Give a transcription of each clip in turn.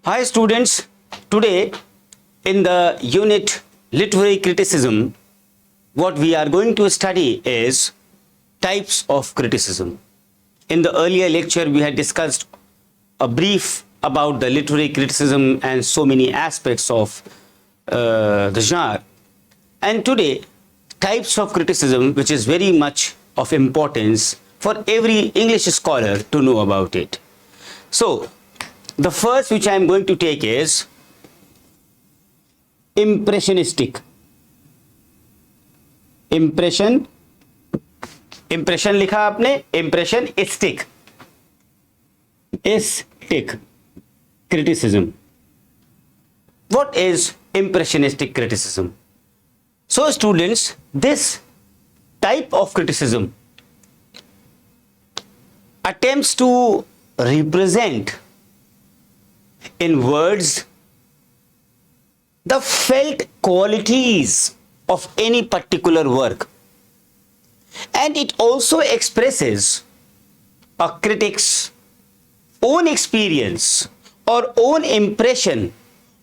Hi students, today in the unit Literary Criticism, what we are going to study is types of criticism. In the earlier lecture, we had discussed a brief about the literary criticism and so many aspects of the genre. And today, types of criticism, which is very much of importance for every English scholar to know about it. So, the first which I am going to take is impressionistic. Impression लिखा आपने, impressionistic criticism. What is impressionistic criticism? So students, this type of criticism attempts to represent in words the felt qualities of any particular work, and it also expresses a critic's own experience or own impression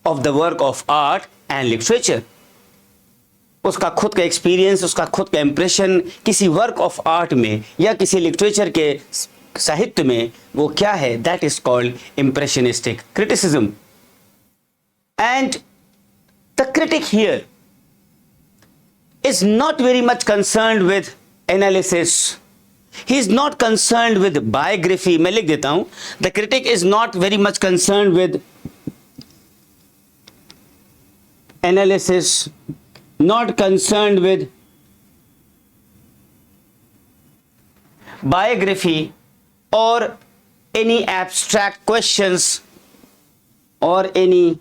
of the work of art and literature. उसका खुद का experience, उसका खुद का impression किसी work of art में या किसी लिटरेचर के साहित्य में वो क्या है, that is called impressionistic criticism. And the critic here is not very much concerned with analysis. He is not concerned with biography. मैं लिख देता हूं, the critic is not very much concerned with analysis, not concerned with biography or any abstract questions or any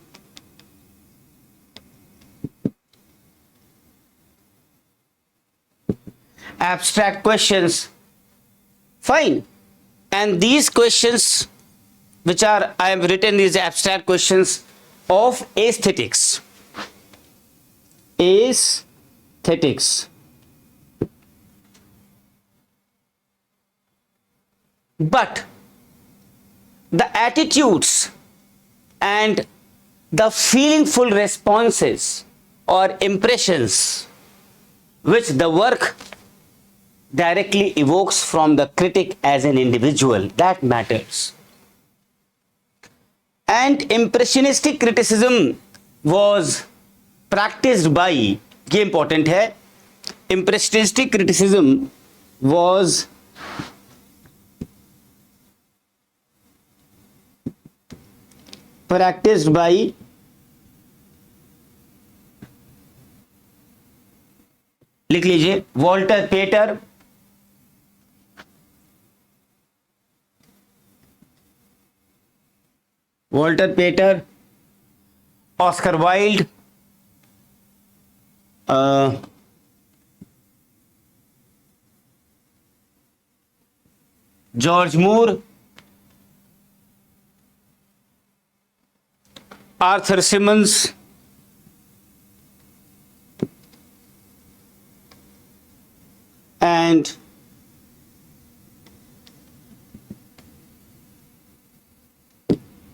abstract questions. Fine. And these questions which are I have written, these abstract questions of aesthetics. Aesthetics. But the attitudes and the feelingful responses or impressions which the work directly evokes from the critic as an individual, that matters. And impressionistic criticism was practiced by, ये important है, impressionistic criticism was practiced by लिख लीजिए Walter Pater, Oscar Wilde, George Moore, Arthur Symons, and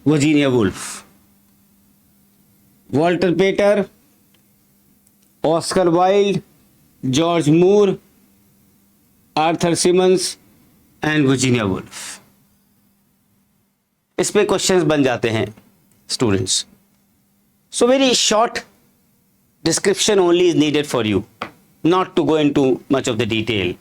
Virginia Woolf. Walter Pater, Oscar Wilde, George Moore, Arthur Simmons and Virginia Woolf. इस पे questions बन जाते हैं students. So very short description only is needed for you, not to go into much of the detail.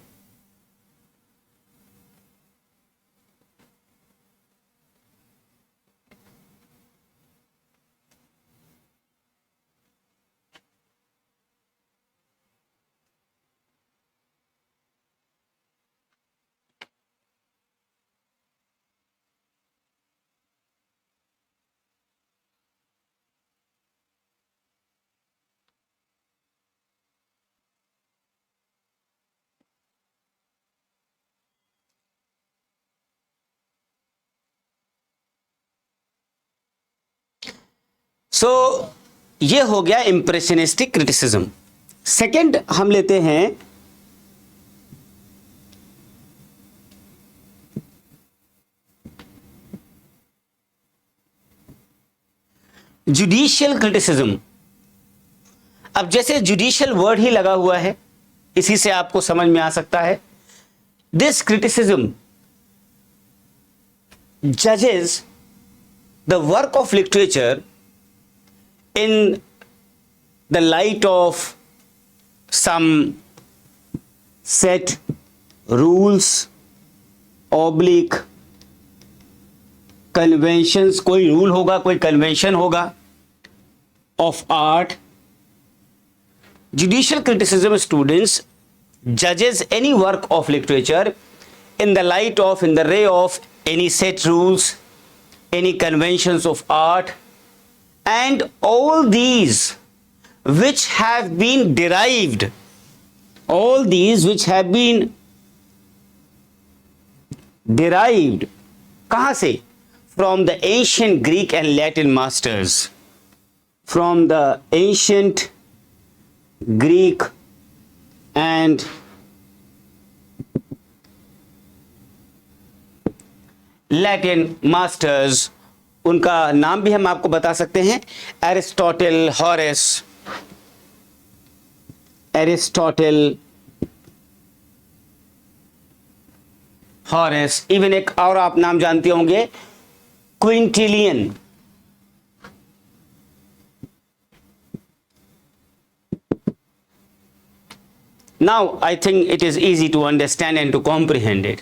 सो ये हो गया इंप्रेशनिस्टिक criticism. Second हम लेते हैं जुडिशियल क्रिटिसिज्म, अब जैसे जुडिशियल वर्ड ही लगा हुआ है, इसी से आपको समझ में आ सकता है. दिस क्रिटिसिज्म जजेस the work of literature in the light of some set rules oblique conventions, कोई रूल होगा, कोई कन्वेंशन होगा of art. Judicial criticism students judges any work of literature in the light of, in the ray of any set rules, any conventions of art, and all these which have been derived, all these which have been derived कहाँ से? From the ancient Greek and Latin masters, from the ancient Greek and Latin masters. उनका नाम भी हम आपको बता सकते हैं, एरिस्टोटल, हॉरेस, इवन एक और आप नाम जानते होंगे, Quintillion. Now I think it is easy to understand and to comprehend it.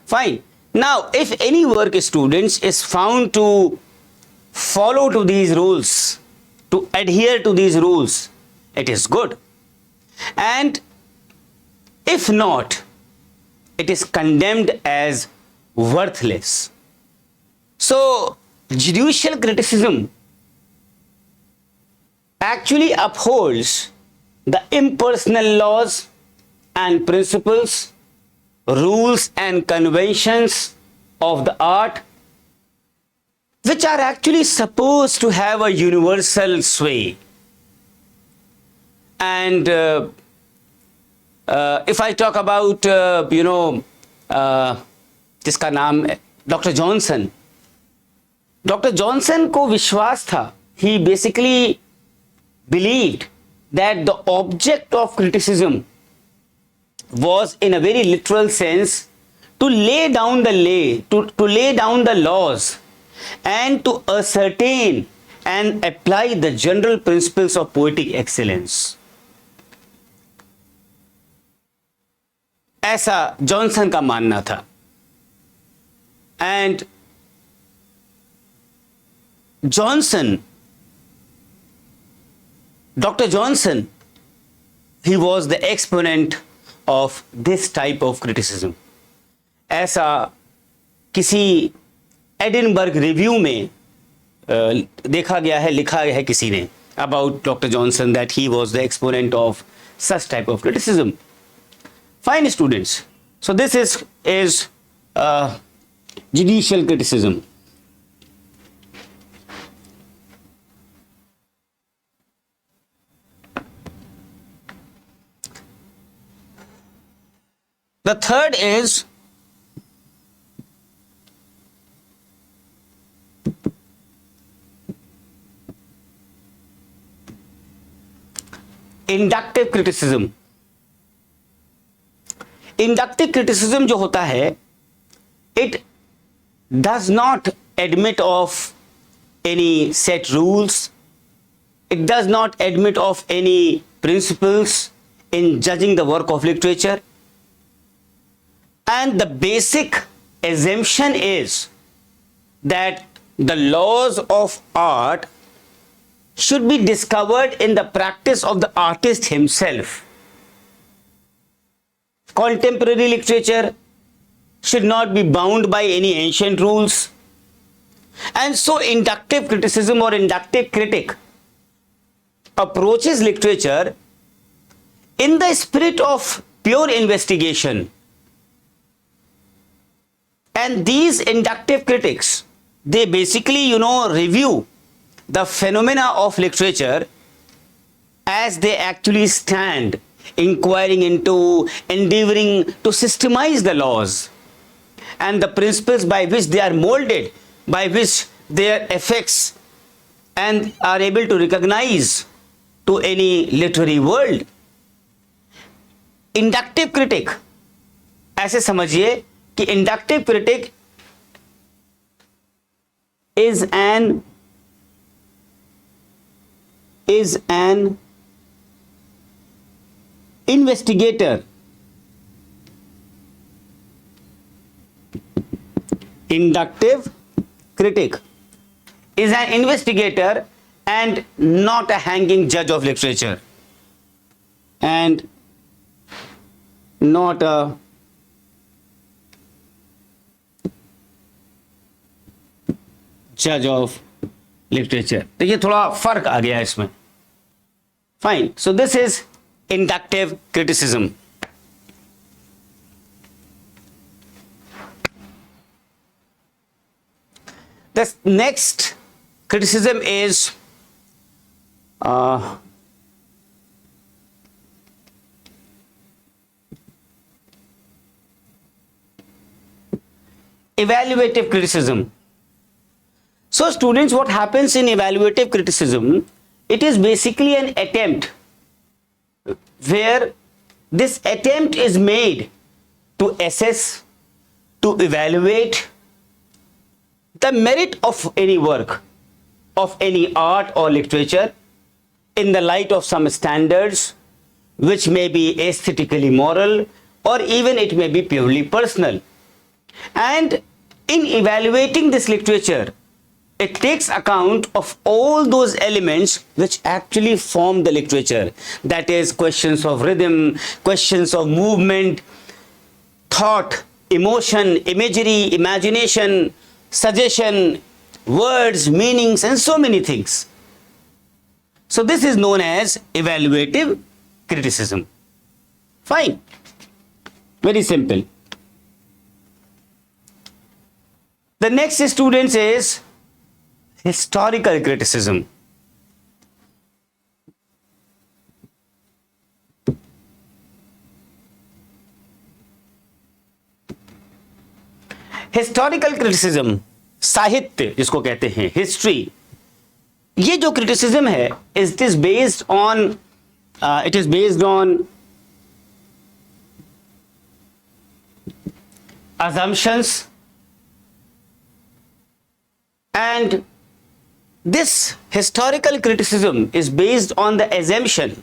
Fine. Now, if any work, students, is found to follow to these rules, to adhere to these rules, it is good. And if not, it is condemned as worthless. So, judicial criticism actually upholds the impersonal laws and principles, rules and conventions of the art, which are actually supposed to have a universal sway. And if I talk about जिसका नाम doctor Johnson को विश्वास था, he basically believed that the object of criticism was in a very literal sense to lay down the laws and to ascertain and apply the general principles of poetic excellence. ऐसा Johnson का मानना था. And Dr. Johnson, he was the exponent of this type of criticism. ऐसा किसी Edinburgh review में देखा गया है, लिखा गया है किसी ने about Dr. Johnson that he was the exponent of such type of criticism. Fine, students. So this is judicial criticism. The third is inductive criticism. Inductive criticism जो होता है, it does not admit of any set rules, it does not admit of any principles in judging the work of literature. And the basic assumption is that the laws of art should be discovered in the practice of the artist himself. Contemporary literature should not be bound by any ancient rules. And so inductive criticism or inductive critic approaches literature in the spirit of pure investigation. And these inductive critics, they basically, review the phenomena of literature as they actually stand, inquiring into, endeavoring to systemize the laws and the principles by which they are molded, by which their effects and are able to recognize to any literary world. Inductive critic, ऐसे समझिए कि inductive critic is an investigator. Inductive critic is an investigator and not a hanging judge of literature, and not a judge of literature. देखिए थोड़ा फर्क आ गया इसमें. Fine. So this is inductive criticism. The next criticism is evaluative criticism. So students, what happens in evaluative criticism, it is basically an attempt where this attempt is made to assess, to evaluate the merit of any work, of any art or literature in the light of some standards which may be aesthetically moral, or even it may be purely personal. And in evaluating this literature, it takes account of all those elements which actually form the literature. That is, questions of rhythm, questions of movement, thought, emotion, imagery, imagination, suggestion, words, meanings, and so many things. So this is known as evaluative criticism. Fine. Very simple. The next, students, is historical criticism. Historical criticism, साहित्य जिसको कहते हैं, history, ये जो criticism है, it is based on assumptions, and this historical criticism is based on the assumption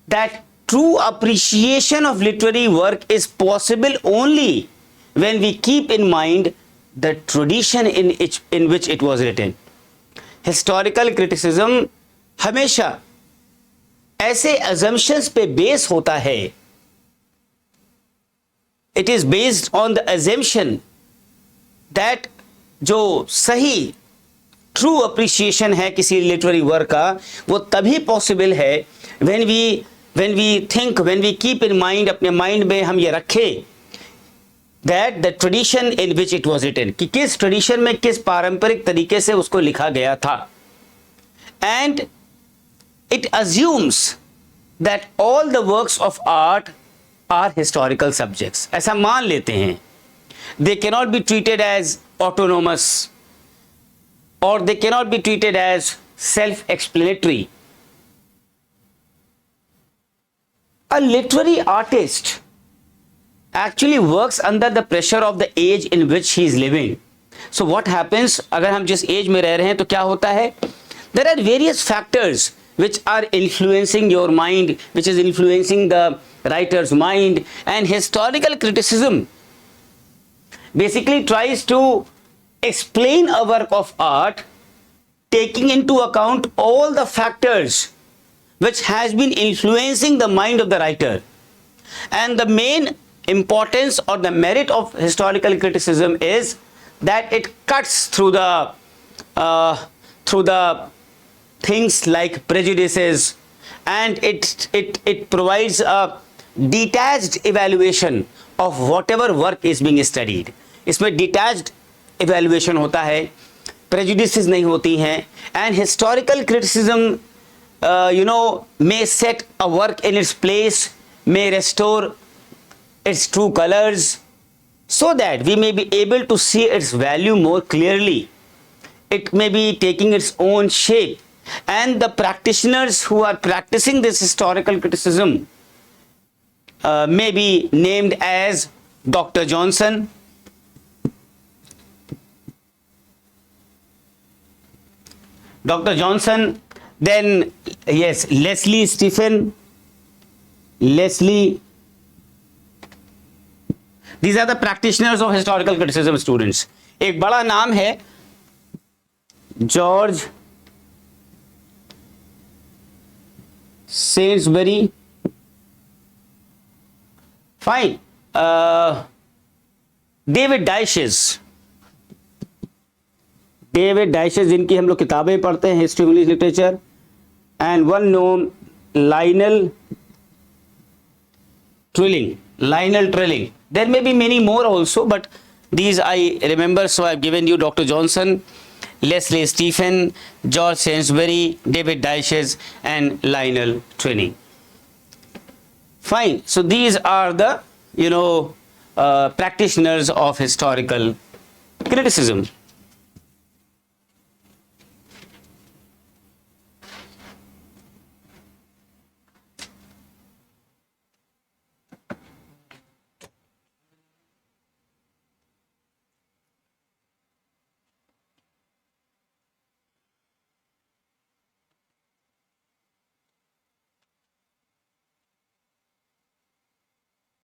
that true appreciation of literary work is possible only when we keep in mind the tradition in which it was written. Historical criticism हमेशा ऐसे assumptions पे base होता है. It is based on the assumption that जो सही true appreciation है किसी literary work का, वो तभी possible है when we think, when we keep in mind, अपने mind में हम ये रखें that the tradition in which it was written, कि किस tradition में, किस पारंपरिक तरीके से उसको लिखा गया था. And it assumes that all the works of art are historical subjects. ऐसा मान लेते हैं. They cannot be treated as autonomous, or they cannot be treated as self-explanatory. A literary artist actually works under the pressure of the age in which he is living. So what happens, अगर हम जिस age में रह रहे हैं तो क्या होता है? There are various factors which are influencing your mind, which is influencing the writer's mind, and historical criticism basically tries to explain a work of art taking into account all the factors which has been influencing the mind of the writer. And the main importance or the merit of historical criticism is that it cuts through the things like prejudices, and it provides a detached evaluation of whatever work is being studied. इसमें detached evaluation होता है, prejudices नहीं होती हैं, and historical criticism may set a work in its place, may restore its true colors, so that we may be able to see its value more clearly. it may be taking its own shape, and the practitioners who are practicing this historical criticism may be named as Dr. Johnson, then yes, Leslie Stephen, these are the practitioners of historical criticism, students. एक बड़ा नाम है George Saintsbury, fine, David Daiches जिनकी हम लोग किताबें पढ़ते हैं, history of English literature, and one known Lionel Trilling. There may be many more also, but these I remember, so I've given you Dr. Johnson, Leslie Stephen, George Sainsbury, David Dyches, and Lionel Twining. Fine. So these are the practitioners of historical criticism.